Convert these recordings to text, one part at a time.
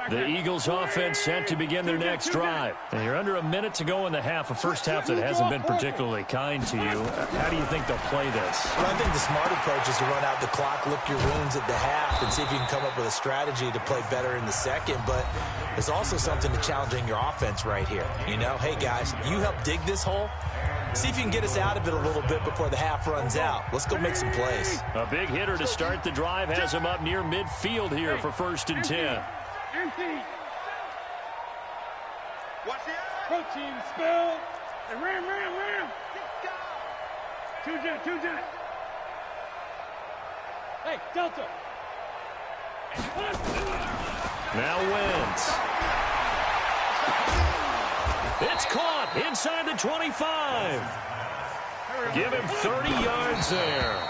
The Eagles offense set to begin their next drive. And you're under a minute to go in the half, a first half that hasn't been particularly kind to you. How do you think they'll play this? Well, I think the smart approach is to run out the clock, lick your wounds at the half, and see if you can come up with a strategy to play better in the second. But there's also something to challenging your offense right here. You know, hey, guys, you help dig this hole. See if you can get us out of it a little bit before the half runs out. Let's go make some plays. A big hitter to start the drive has him up near midfield here for 1st and 10. Empty. Watch it. Protein spill. And ram. Two jet. Hey, Delta. Now Wentz. It's caught inside the 25. Give him 30 yards there.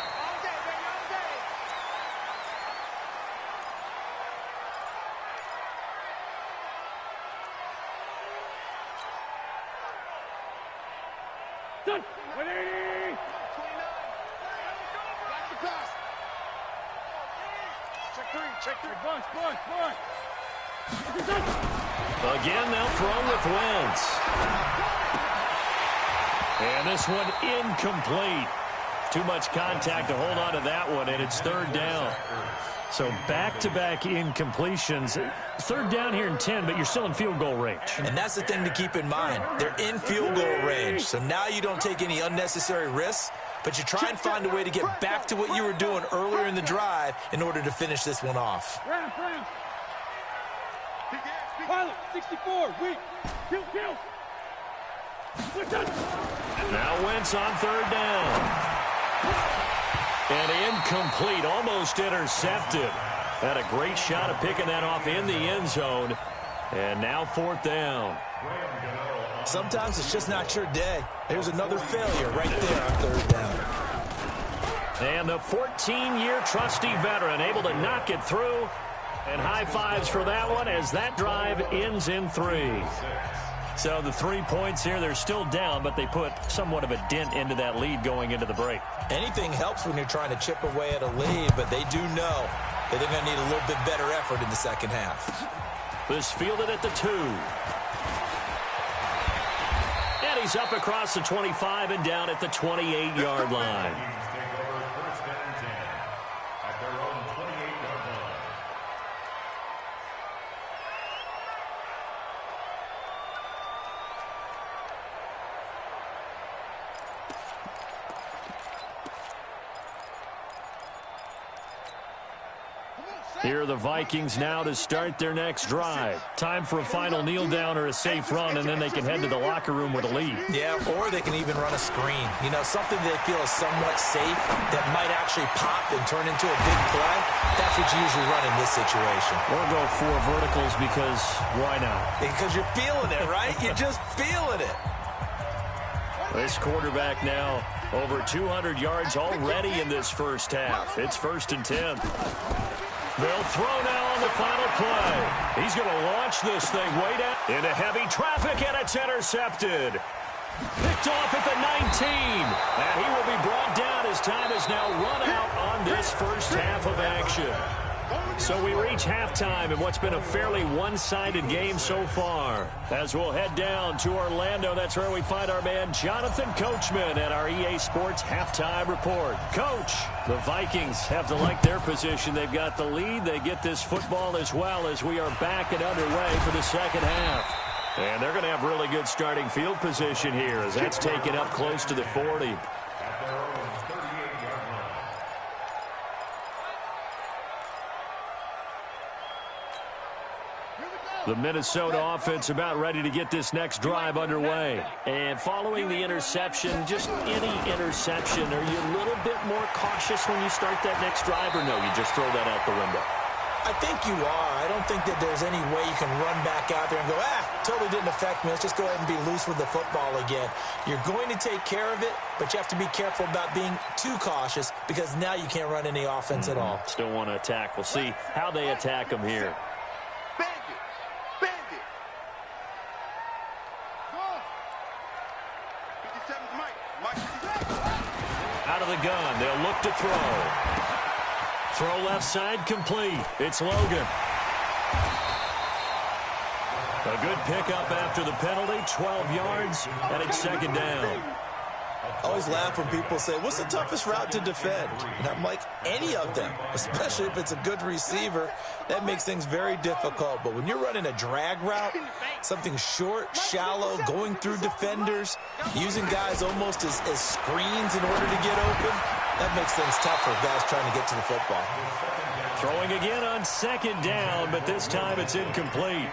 Done. 180. Check three. Bunch. Again, they'll throw with Wentz. And this one incomplete. Too much contact to hold on to that one, and it's 3rd down. So back-to-back incompletions. 3rd down here in 10, but you're still in field goal range. And that's the thing to keep in mind. They're in field goal range. So now you don't take any unnecessary risks, but you try and find a way to get back to what you were doing earlier in the drive in order to finish this one off. Ram. Pilot, 64, weak. Kill. Now Wentz on 3rd down. And incomplete, almost intercepted. Had a great shot at picking that off in the end zone. And now 4th down. Sometimes it's just not your day. There's another failure right there on 3rd down. And the 14-year trusty veteran able to knock it through. And high fives for that one as that drive ends in 3. So the 3 points here, they're still down, but they put somewhat of a dent into that lead going into the break. Anything helps when you're trying to chip away at a lead, but they do know that they're going to need a little bit better effort in the second half. This fielded at the 2. And he's up across the 25 and down at the 28-yard line. Here are the Vikings now to start their next drive. Time for a final kneel down or a safe run, and then they can head to the locker room with a lead. Yeah, or they can even run a screen. You know, something they feel is somewhat safe that might actually pop and turn into a big play. That's what you usually run in this situation. Or go 4 verticals because why not? Because you're feeling it, right? You're just feeling it. This quarterback now over 200 yards already in this first half. It's 1st and 10. They'll throw now on the final play. He's going to launch this thing way down into heavy traffic, and it's intercepted. Picked off at the 19. And he will be brought down as time is now run out on this first half of action. So we reach halftime in what's been a fairly one-sided game so far. As we'll head down to Orlando, that's where we find our man Jonathan Coachman at our EA Sports Halftime Report. Coach, the Vikings have to like their position. They've got the lead. They get this football as well as we are back and underway for the second half. And they're going to have really good starting field position here as that's taken up close to the 40. The Minnesota offense about ready to get this next drive underway. And following the interception, just any interception, are you a little bit more cautious when you start that next drive, or no, you just throw that out the window? I think you are. I don't think that there's any way you can run back out there and go, totally didn't affect me. Let's just go ahead and be loose with the football again. You're going to take care of it, but you have to be careful about being too cautious because now you can't run any offense at all. Still want to attack. We'll see how they attack them here. Out of the gun, they'll look to throw. Throw left side complete. It's Logan. A good pickup after the penalty, 12 yards, and it's second down. I always laugh when people say, what's the toughest route to defend? And I'm like, any of them, especially if it's a good receiver. That makes things very difficult. But when you're running a drag route, something short, shallow, going through defenders, using guys almost as screens in order to get open, that makes things tough for guys trying to get to the football. Throwing again on second down, but this time it's incomplete.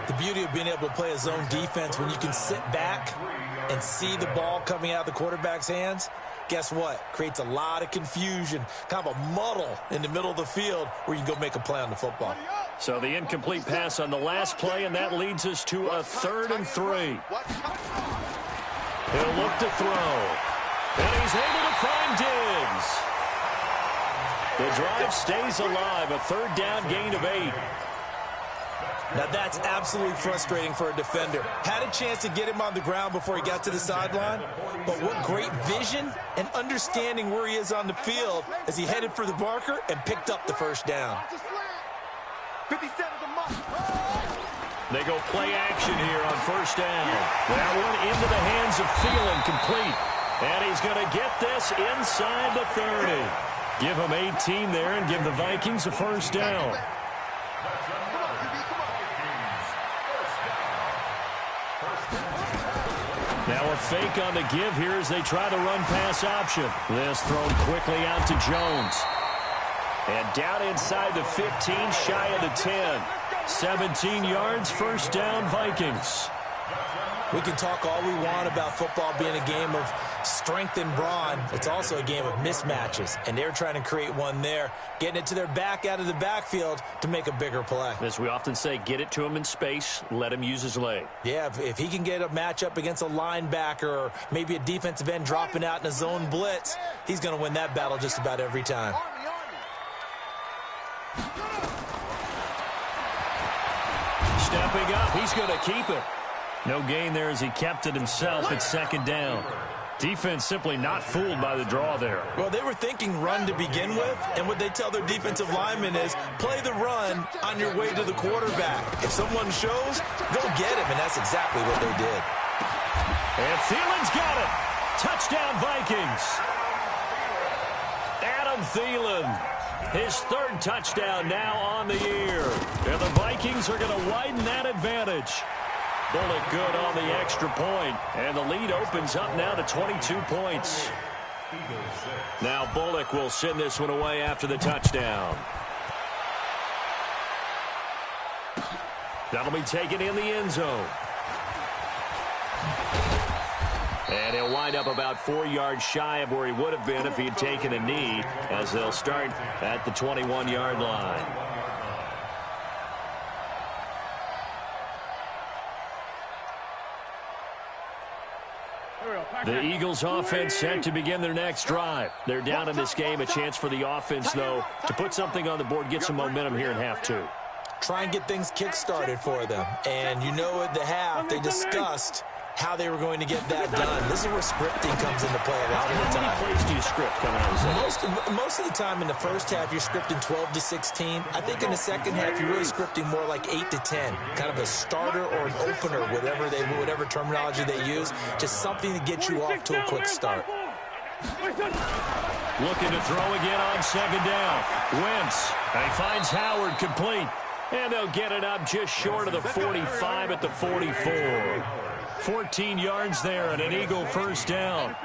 The beauty of being able to play a zone defense when you can sit back and see the ball coming out of the quarterback's hands, guess what? Creates a lot of confusion, kind of a muddle in the middle of the field where you can go make a play on the football. So the incomplete pass on the last play, and that leads us to a 3rd and 3. He'll look to throw. And he's able to find Diggs. The drive stays alive, a 3rd down gain of 8. Now, that's absolutely frustrating for a defender. Had a chance to get him on the ground before he got to the sideline, but what great vision and understanding where he is on the field as he headed for the marker and picked up the first down. They go play action here on first down. That one into the hands of Thielen, complete. And he's going to get this inside the 30. Give him 18 there and give the Vikings a first down. Now a fake on the give here as they try the run-pass option. This thrown quickly out to Jones. And down inside the 15, shy of the 10. 17 yards, first down, Vikings. We can talk all we want about football being a game of strength and brawn. It's also a game of mismatches, and they're trying to create one there, getting it to their back out of the backfield to make a bigger play. As we often say, get it to him in space, let him use his leg. Yeah, if he can get a matchup against a linebacker or maybe a defensive end dropping out in a zone blitz, he's going to win that battle just about every time. Stepping up, he's going to keep it. No gain there as he kept it himself at second down. Defense simply not fooled by the draw there. Well, they were thinking run to begin with, and what they tell their defensive linemen is play the run on your way to the quarterback. If someone shows, go get him, and that's exactly what they did. And Thielen's got it. Touchdown, Vikings. Adam Thielen, his 3rd touchdown now on the year. And the Vikings are going to widen that advantage. Bullock good on the extra point, and the lead opens up now to 22 points. Now Bullock will send this one away after the touchdown. That'll be taken in the end zone. And he'll wind up about 4 yards shy of where he would have been if he had taken a knee, as they'll start at the 21-yard line. The Eagles offense set to begin their next drive. They're down in this game. A chance for the offense, though, to put something on the board, get some momentum here in half 2. Try and get things kick-started for them. And you know at the half, they discussed how they were going to get that done. This is where scripting comes into play a lot of the time. How many plays do you script coming out of the second? Most of the time in the first half, you're scripting 12 to 16. I think in the second half, you're really scripting more like 8 to 10. Kind of a starter or an opener, whatever terminology they use. Just something to get you off to a quick start. Looking to throw again on second down. Wentz. And he finds Howard complete. And they'll get it up just short of the 45 at the 44. 14 yards there and an Eagle first down.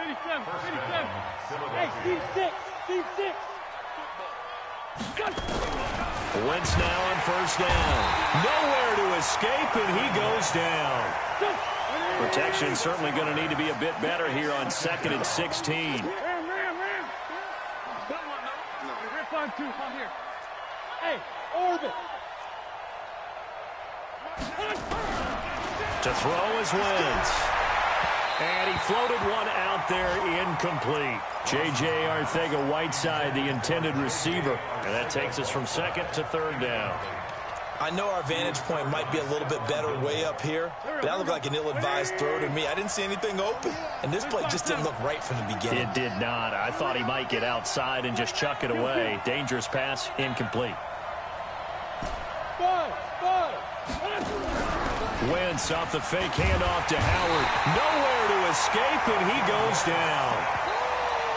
Wentz now on first down. Nowhere to escape, and he goes down. Protection certainly going to need to be a bit better here on 2nd and 16. To throw is Wentz. And he floated one out there incomplete. J.J. Arcega-Whiteside, the intended receiver. And that takes us from 2nd to 3rd down. I know our vantage point might be a little bit better way up here, but that looked like an ill-advised throw to me. I didn't see anything open, and this play just didn't look right from the beginning. It did not. I thought he might get outside and just chuck it away. Dangerous pass, incomplete. Wentz off the fake handoff to Howard. Nowhere to escape, and he goes down.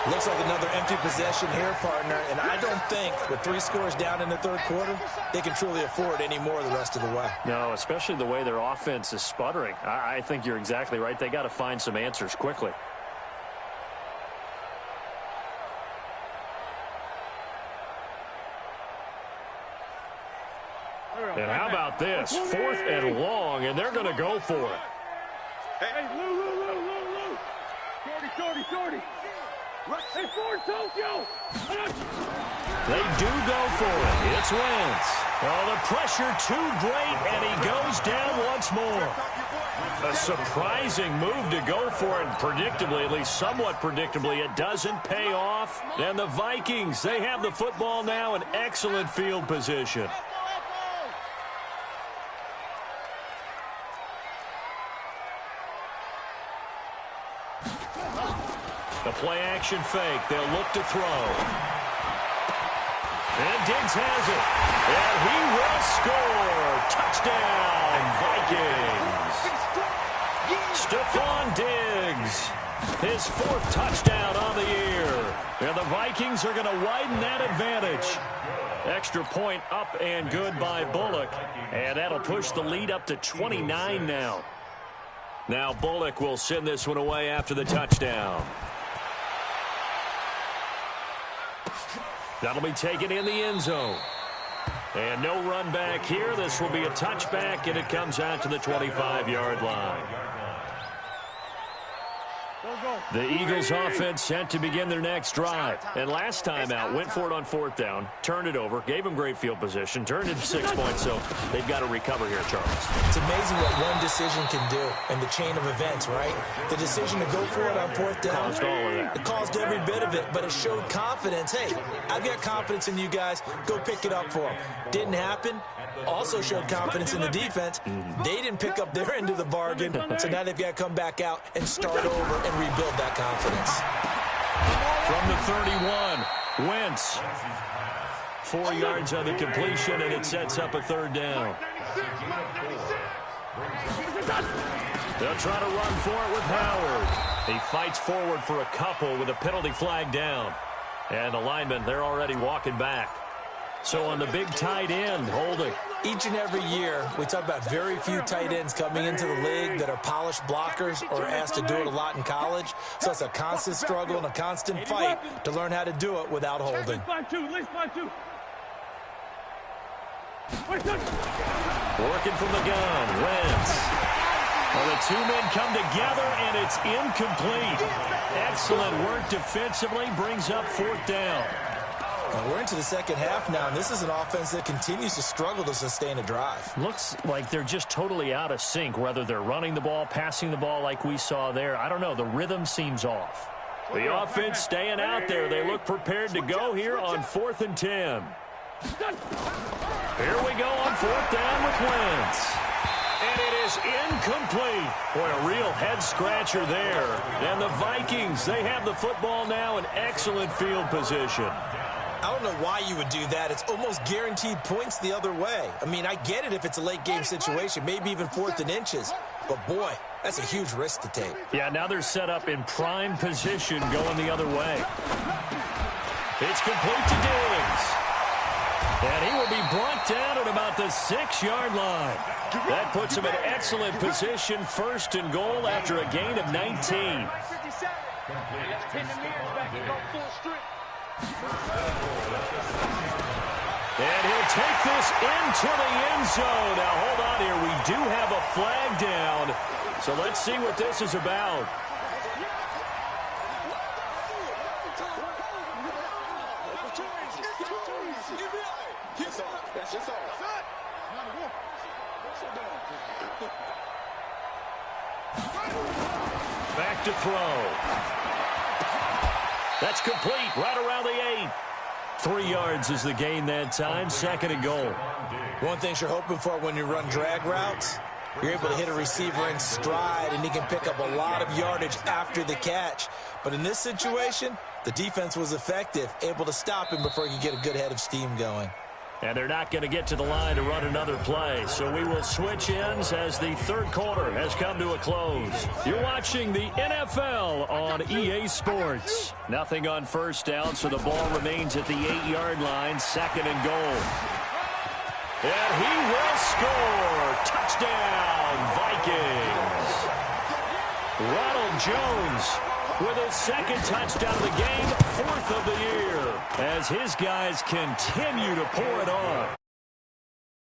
Looks like another empty possession here, partner, and I don't think with 3 scores down in the third quarter, they can truly afford any more the rest of the way. No, especially the way their offense is sputtering. I think you're exactly right. They got to find some answers quickly. And how about this? 4th and long, and they're going to go for it. Hey, Lou. Shorty. Hey, Ford, Tokyo. They do go for it. It's Wentz. Oh, the pressure too great, and he goes down once more. A surprising move to go for it, and predictably, at least somewhat predictably, it doesn't pay off. And the Vikings, they have the football now in excellent field position. The play-action fake. They'll look to throw. And Diggs has it. And he will score. Touchdown, Vikings. Stephon Diggs. His 4th touchdown on the year. And the Vikings are going to widen that advantage. Extra point up and good by Bullock. And that'll push the lead up to 29 now. Now Bullock will send this one away after the touchdown. That'll be taken in the end zone. And no run back here. This will be a touchback, and it comes out to the 25-yard line. The Eagles offense set to begin their next drive. And last time out, went for it on 4th down, turned it over, gave them great field position, turned it 6 points, so they've got to recover here, Charles. It's amazing what one decision can do in the chain of events, right? The decision to go for it on 4th down. Caused all of that. It caused every bit of it, but it showed confidence. Hey, I've got confidence in you guys. Go pick it up for them. Didn't happen. Also showed confidence in the defense. They didn't pick up their end of the bargain, so now they've got to come back out and start over and rebuild that confidence. From the 31, Wentz. 4 yards on the completion, and it sets up a 3rd down. They'll try to run for it with Howard. He fights forward for a couple with a penalty flag down. And the linemen, they're already walking back. So on the big tight end, holding. Each and every year, we talk about very few tight ends coming into the league that are polished blockers or asked to do it a lot in college. So it's a constant struggle and a constant fight to learn how to do it without holding. Working from the gun, Wentz. Well, the 2 men come together, and it's incomplete. Excellent work defensively, brings up 4th down. Well, we're into the second half now, and this is an offense that continues to struggle to sustain a drive. Looks like they're just totally out of sync, whether they're running the ball, passing the ball like we saw there. I don't know. The rhythm seems off. The offense staying out there. They look prepared to go here on 4th and 10. Here we go on 4th down with Wentz. And it is incomplete. Boy, a real head-scratcher there. And the Vikings, they have the football now in excellent field position. I don't know why you would do that. It's almost guaranteed points the other way. I mean, I get it if it's a late-game situation, maybe even 4th and inches. But, boy, that's a huge risk to take. Yeah, now they're set up in prime position going the other way. It's complete to Diggs. And he will be brought down at about the 6-yard line. That puts him in excellent position, 1st and goal after a gain of 19. And he'll take this into the end zone. Now, hold on here. We do have a flag down. So let's see what this is about. Back to throw. That's complete right around the 8. 3 yards is the gain that time. 2nd and goal. One thing you're hoping for when you run drag routes, you're able to hit a receiver in stride, and he can pick up a lot of yardage after the catch. But in this situation, the defense was effective, able to stop him before he could get a good head of steam going. And they're not going to get to the line to run another play. So we will switch ends as the third quarter has come to a close. You're watching the NFL on EA Sports. Nothing on first down, so the ball remains at the 8-yard line, 2nd and goal. And he will score. Touchdown, Vikings. Ronald Jones with his 2nd touchdown of the game, 4th of the year, as his guys continue to pour it on.